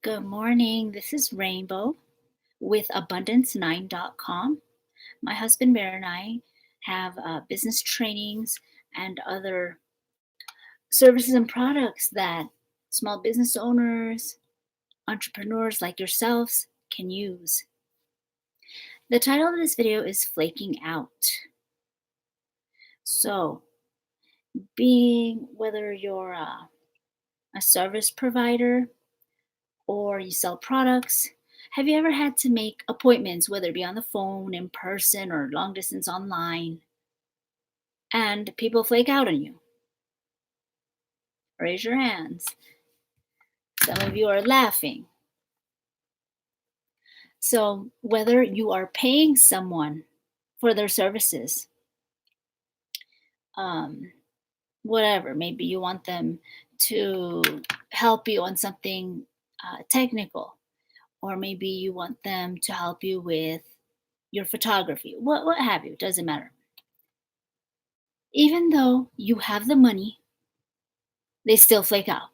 Good morning. This is Rainbow with abundance9.com. My husband Bear and I have business trainings and other services and products that small business owners, entrepreneurs like yourselves can use. The title of this video is Flaking Out. So, being whether you're a service provider or you sell products, have you ever had to make appointments, whether it be on the phone, in person, or long distance online, and people flake out on you? Raise your hands. Some of you are laughing. So, whether you are paying someone for their services, um, whatever, maybe you want them to help you on something technical, or maybe you want them to help you with your photography, what have you, doesn't matter. Even though you have the money, they still flake out.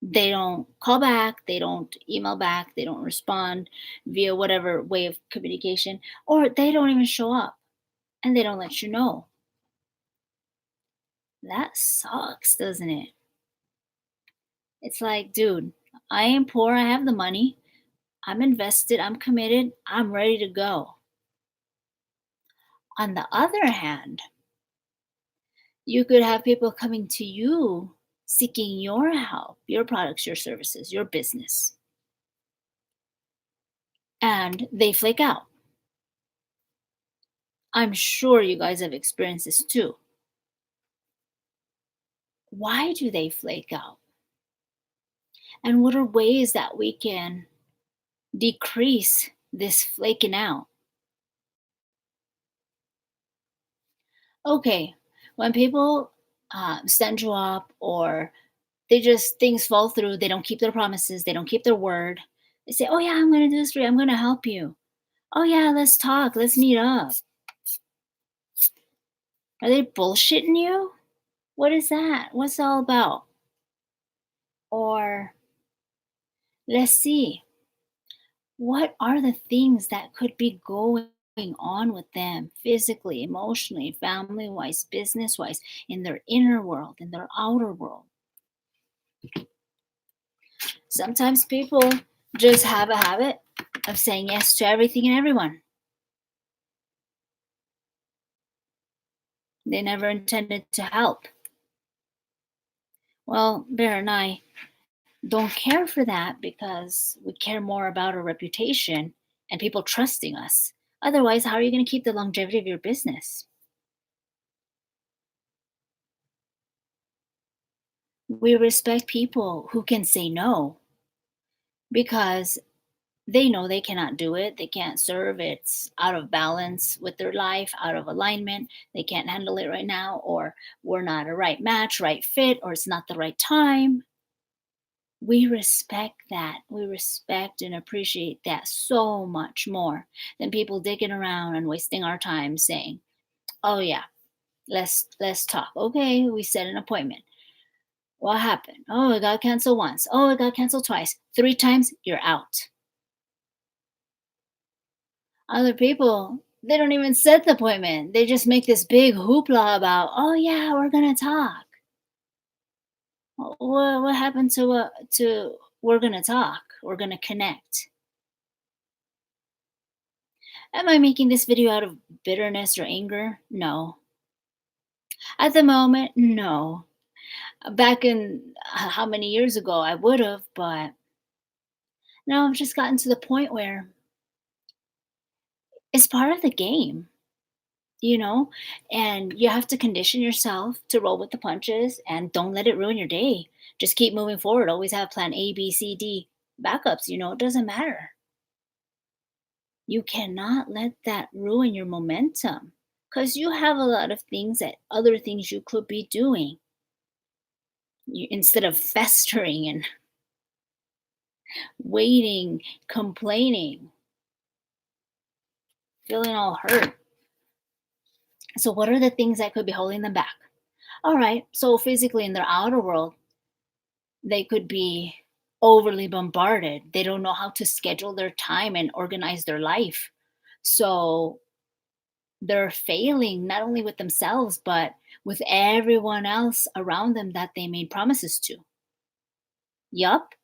They don't call back, they don't email back, they don't respond via whatever way of communication, or they don't even show up and they don't let you know. That sucks, doesn't it? It's like, dude, I am poor, I have the money, I'm invested, I'm committed, I'm ready to go. On the other hand, you could have people coming to you seeking your help, your products, your services, your business, and they flake out. I'm sure you guys have experienced this too. Why do they flake out? And what are ways that we can decrease this flaking out? Okay, when people send you up, or things fall through, they don't keep their promises, they don't keep their word. They say, oh, yeah, I'm going to do this for you, I'm going to help you. Oh, yeah, let's talk, let's meet up. Are they bullshitting you? What is that? What's it all about? Or let's see, what are the things that could be going on with them physically, emotionally, family wise, business wise, in their inner world, in their outer world? Sometimes people just have a habit of saying yes to everything and everyone. They never intended to help. Well, Bear and I don't care for that because we care more about our reputation and people trusting us. Otherwise, how are you going to keep the longevity of your business? We respect people who can say no because they know they cannot do it. They can't serve. It's out of balance with their life, out of alignment. They can't handle it right now, or we're not a right match, right fit, or it's not the right time. We respect that. We respect and appreciate that so much more than people digging around and wasting our time saying, "Oh yeah, let's talk." Okay, we set an appointment. What happened? Oh, it got canceled once. Oh, it got canceled twice. 3 times, you're out. Other people, they don't even set the appointment. They just make this big hoopla about, "Oh yeah, we're gonna talk." What happened to we're gonna talk? We're gonna connect. Am I making this video out of bitterness or anger? No. At the moment, no. Back in how many years ago I would have, but now I've just gotten to the point where it's part of the game, you know? And you have to condition yourself to roll with the punches and don't let it ruin your day. Just keep moving forward. Always have plan A, B, C, D backups, it doesn't matter. You cannot let that ruin your momentum because you have a lot of other things you could be doing. Instead of festering and waiting, complaining, feeling all hurt. So, what are the things that could be holding them back? All right, so physically in their outer world, they could be overly bombarded. They don't know how to schedule their time and organize their life. So they're failing not only with themselves, but with everyone else around them that they made promises to. Yup,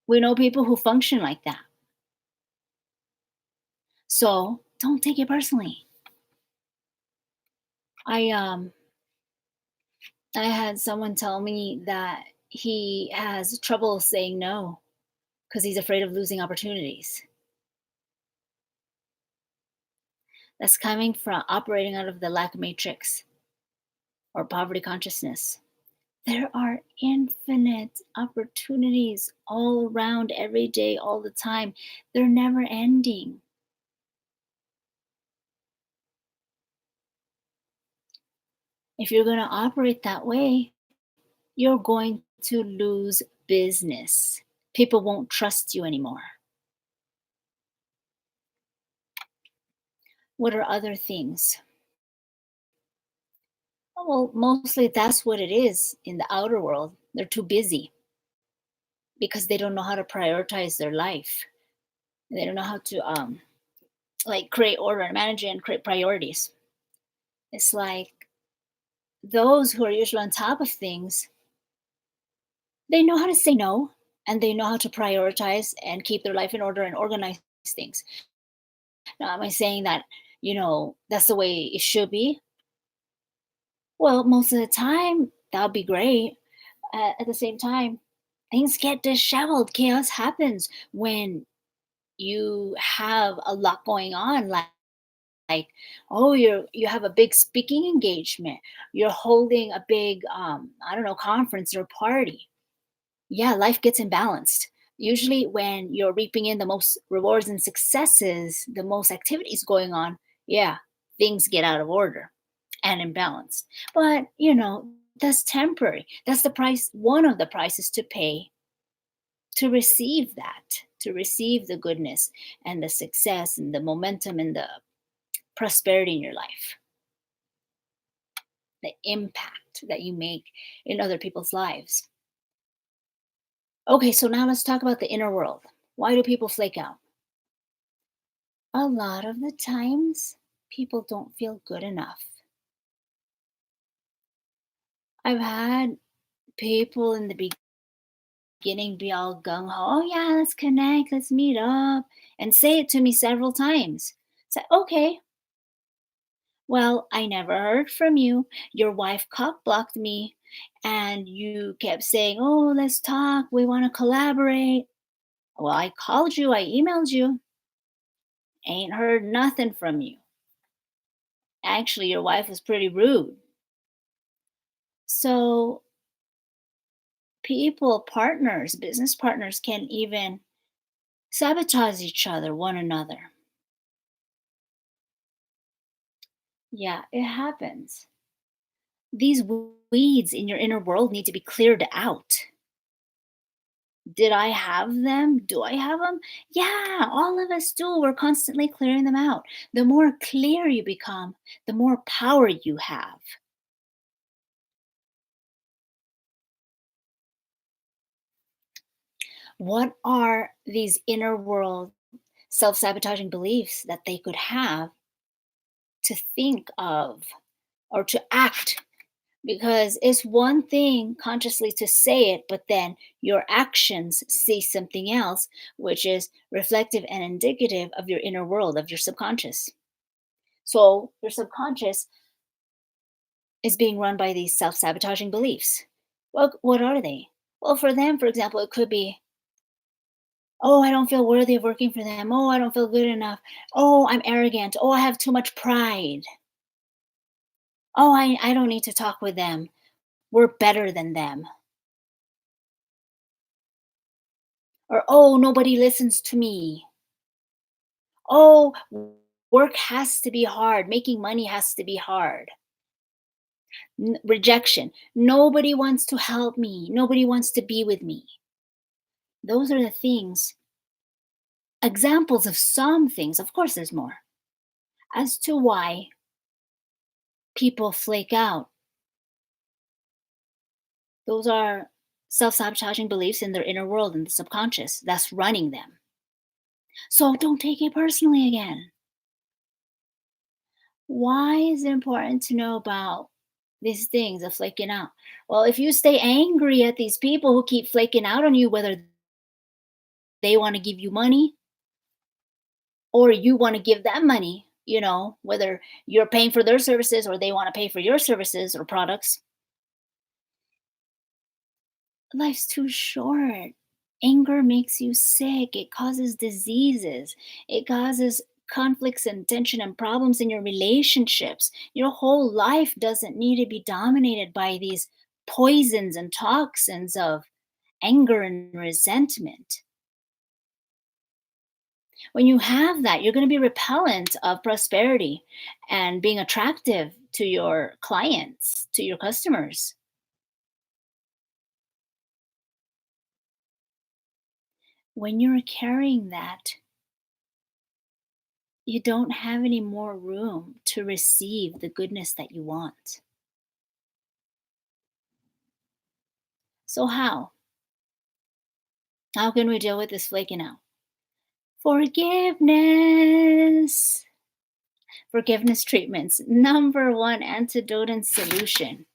we know people who function like that. So don't take it personally. I um I had someone tell me that he has trouble saying no because he's afraid of losing opportunities. That's coming from operating out of the lack matrix or poverty consciousness. There are infinite opportunities all around every day, all the time. They're never ending. If you're going to operate that way, you're going to lose business. People won't trust you anymore. What are other things? Well, mostly that's what it is in the outer world. They're too busy because they don't know how to prioritize their life. They don't know how to like create order and manage it and create priorities. It's like those who are usually on top of things, they know how to say no and they know how to prioritize and keep their life in order and organize things. Now, am I saying that, that's the way it should be? Well, most of the time, that would be great. At the same time, things get disheveled. Chaos happens when you have a lot going on. Like, oh, you have a big speaking engagement. You're holding a big, I don't know, conference or party. Yeah, life gets imbalanced. Usually, when you're reaping in the most rewards and successes, the most activities going on, yeah, things get out of order and imbalanced. But, that's temporary. That's the price, one of the prices to pay to receive that, to receive the goodness and the success and the momentum and the prosperity in your life, the impact that you make in other people's lives. Okay, so now let's talk about the inner world. Why do people flake out? A lot of the times, people don't feel good enough. I've had people in the beginning be all gung ho, oh, yeah, let's connect, let's meet up, and say it to me several times. Say, okay, well, I never heard from you. Your wife cock blocked me, and you kept saying, oh, let's talk, we want to collaborate. Well, I called you, I emailed you, ain't heard nothing from you. Actually, your wife was pretty rude. So, people, partners, business partners can even sabotage each other, one another. Yeah, it happens. These weeds in your inner world need to be cleared out. Did I have them? Do I have them? Yeah, all of us do. We're constantly clearing them out. The more clear you become, the more power you have. What are these inner world self sabotaging beliefs that they could have to think of or to act? Because it's one thing consciously to say it, but then your actions say something else, which is reflective and indicative of your inner world, of your subconscious. So your subconscious is being run by these self sabotaging beliefs. Well, what are they? Well, for them, for example, it could be, oh, I don't feel worthy of working for them. Oh, I don't feel good enough. Oh, I'm arrogant. Oh, I have too much pride. Oh, I don't need to talk with them. We're better than them. Or, oh, nobody listens to me. Oh, work has to be hard. Making money has to be hard. Rejection. Nobody wants to help me. Nobody wants to be with me. Those are the things, examples of some things. Of course, there's more as to why people flake out. Those are self sabotaging beliefs in their inner world and the subconscious that's running them. So don't take it personally again. Why is it important to know about these things of flaking out? Well, if you stay angry at these people who keep flaking out on you, whether they want to give you money or you want to give them money, whether you're paying for their services or they want to pay for your services or products, life's too short. Anger makes you sick. It causes diseases. It causes conflicts and tension and problems in your relationships. Your whole life doesn't need to be dominated by these poisons and toxins of anger and resentment. When you have that, you're going to be repellent of prosperity and being attractive to your clients, to your customers. When you're carrying that, you don't have any more room to receive the goodness that you want. So, how? How can we deal with this flaking out? Forgiveness. Forgiveness treatments. Number one antidote and solution.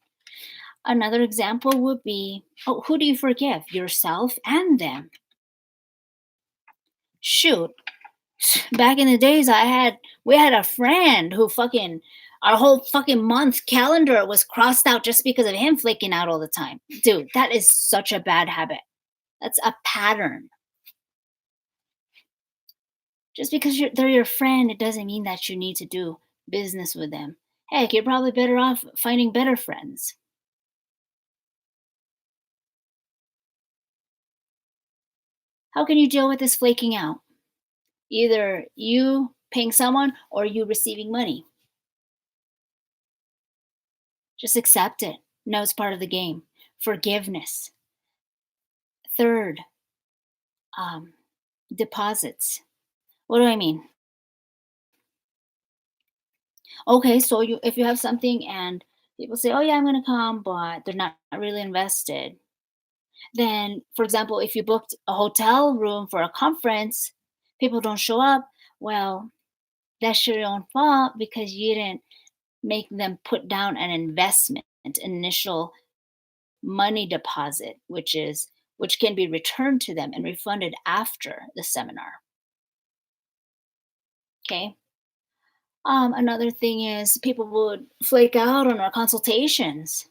Another example would be, oh, who do you forgive? Yourself and them. Shoot, back in the days we had a friend who fucking our whole fucking month calendar was crossed out just because of him flaking out all the time. Dude, that is such a bad habit. That's a pattern. Just because they're your friend, it doesn't mean that you need to do business with them. Heck, you're probably better off finding better friends. How can you deal with this flaking out? Either you paying someone or you receiving money. Just accept it. No, it's part of the game. Forgiveness. Third, um, deposits. What do I mean? Okay, so if you have something and people say, "Oh yeah, I'm gonna come," but they're not really invested. Then, for example, if you booked a hotel room for a conference, people don't show up. Well, that's your own fault because you didn't make them put down an investment, initial money deposit, which can be returned to them and refunded after the seminar. Okay. Another thing is people would flake out on our consultations.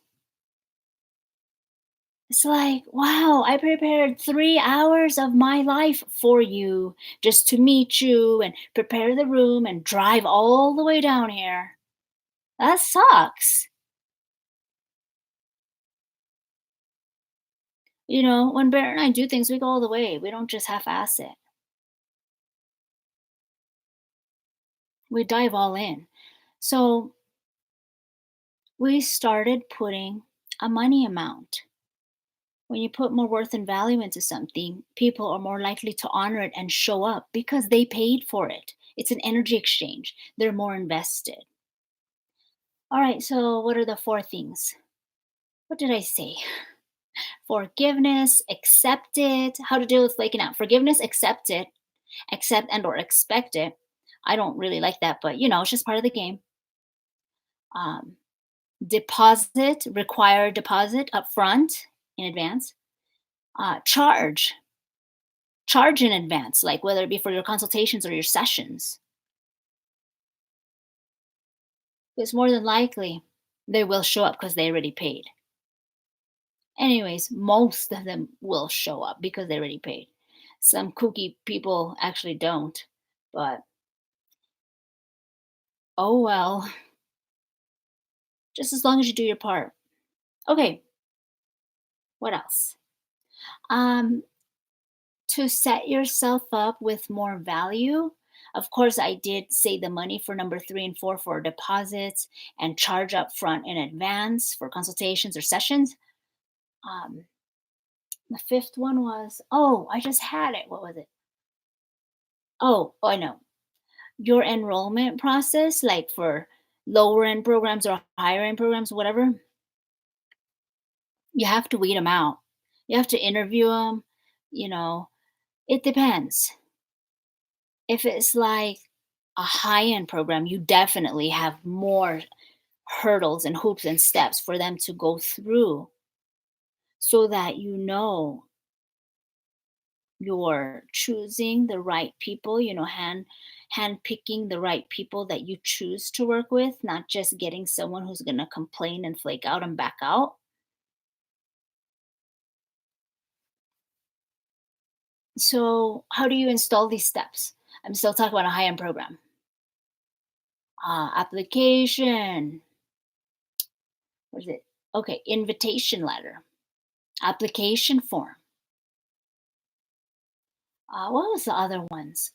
It's like, wow, I prepared 3 hours of my life for you just to meet you and prepare the room and drive all the way down here. That sucks. When Bear and I do things, we go all the way. We don't just half ass it, we dive all in. So we started putting a money amount. When you put more worth and value into something, people are more likely to honor it and show up because they paid for it. It's an energy exchange. They're more invested. All right, so what are the four things? What did I say? Forgiveness, accept it. How to deal with flaking out. Forgiveness, accept it, accept and or expect it. I don't really like that, but it's just part of the game. Um, Deposit, require deposit up front in advance. Charge in advance, like whether it be for your consultations or your sessions, because more than likely they will show up because they already paid. Anyways, most of them will show up because they already paid. Some kooky people actually don't, but oh well, just as long as you do your part. Okay, what else? Um, to set yourself up with more value. Of course, I did say the money for number three and four for deposits and charge up front in advance for consultations or sessions. Um, the fifth one was, oh, I just had it. What was it? Oh, I know. Your enrollment process, like for lower end programs or higher end programs, whatever, you have to weed them out. You have to interview them. You know, it depends. If it's like a high end program, you definitely have more hurdles and hoops and steps for them to go through so that you're choosing the right people, hand picking the right people that you choose to work with, not just getting someone who's going to complain and flake out and back out. So, how do you install these steps? I'm still talking about a high end program. Application. What is it? Okay, invitation letter, application form. What was the other ones?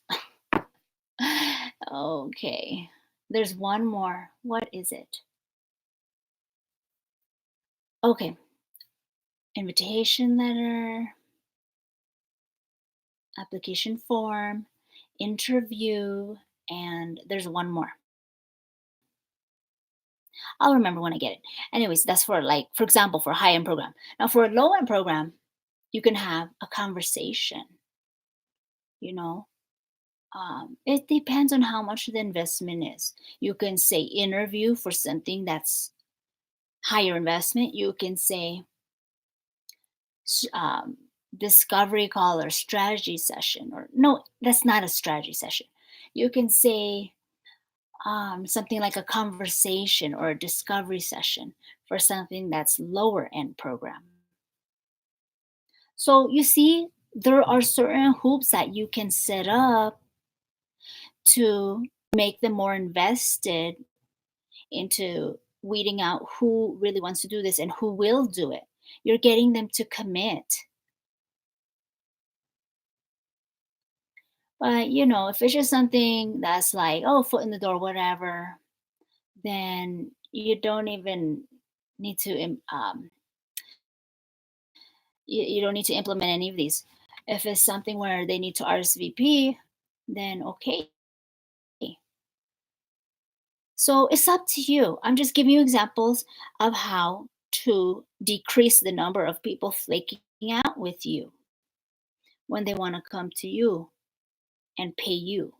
Okay, there's one more. What is it? Okay, invitation letter, application form, interview, and there's one more. I'll remember when I get it. Anyways, that's for like, for example, for a high end program. Now, for a low end program, you can have a conversation. You know, it depends on how much the investment is. You can say interview for something that's higher investment. You can say s- um, discovery call or strategy session, or no, that's not a strategy session. You can say something like a conversation or a discovery session for something that's lower end program. So you see, there are certain hoops that you can set up to make them more invested into weeding out who really wants to do this and who will do it. You're getting them to commit. But if it's just something that's like, oh, foot in the door, whatever, then you don't even need to you don't need to implement any of these. If it's something where they need to RSVP, then okay. So it's up to you. I'm just giving you examples of how to decrease the number of people flaking out with you when they want to come to you and pay you.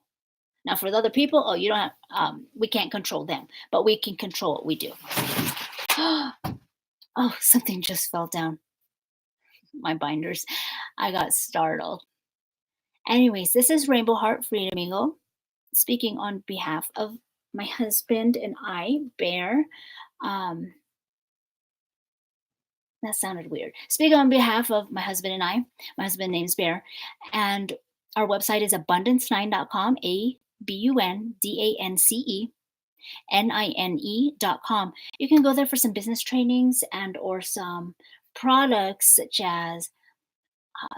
Now, for the other people, oh, you don't have, we can't control them, but we can control what we do. Oh, something just fell down my binders. I got startled. Anyways, this is Rainbow Heart Freedom Eagle speaking on behalf of my husband and I, Bear. Um, that sounded weird. Speaking on behalf of my husband and I, my husband name's Bear, and our website is abundance9.com, ABUNDANCE9NE.com. You can go there for some business trainings and or some products such as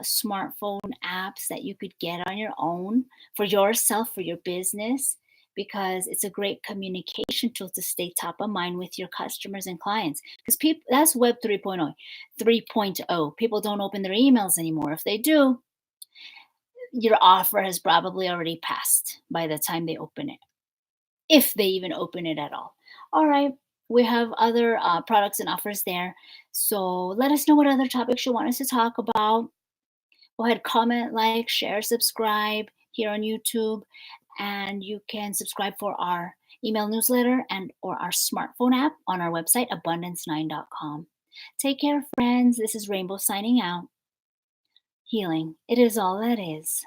smartphone apps that you could get on your own for yourself, for your business, because it's a great communication tool to stay top of mind with your customers and clients. Because people, that's Web 3.0. 3.0. People don't open their emails anymore. If they do, your offer has probably already passed by the time they open it, if they even open it at all. All right. We have other products and offers there. So let us know what other topics you want us to talk about. Go ahead, comment, like, share, subscribe here on YouTube, and you can subscribe for our email newsletter and or our smartphone app on our website abundance9.com. Take care, friends. This is Rainbow signing out. Healing, it is all that is.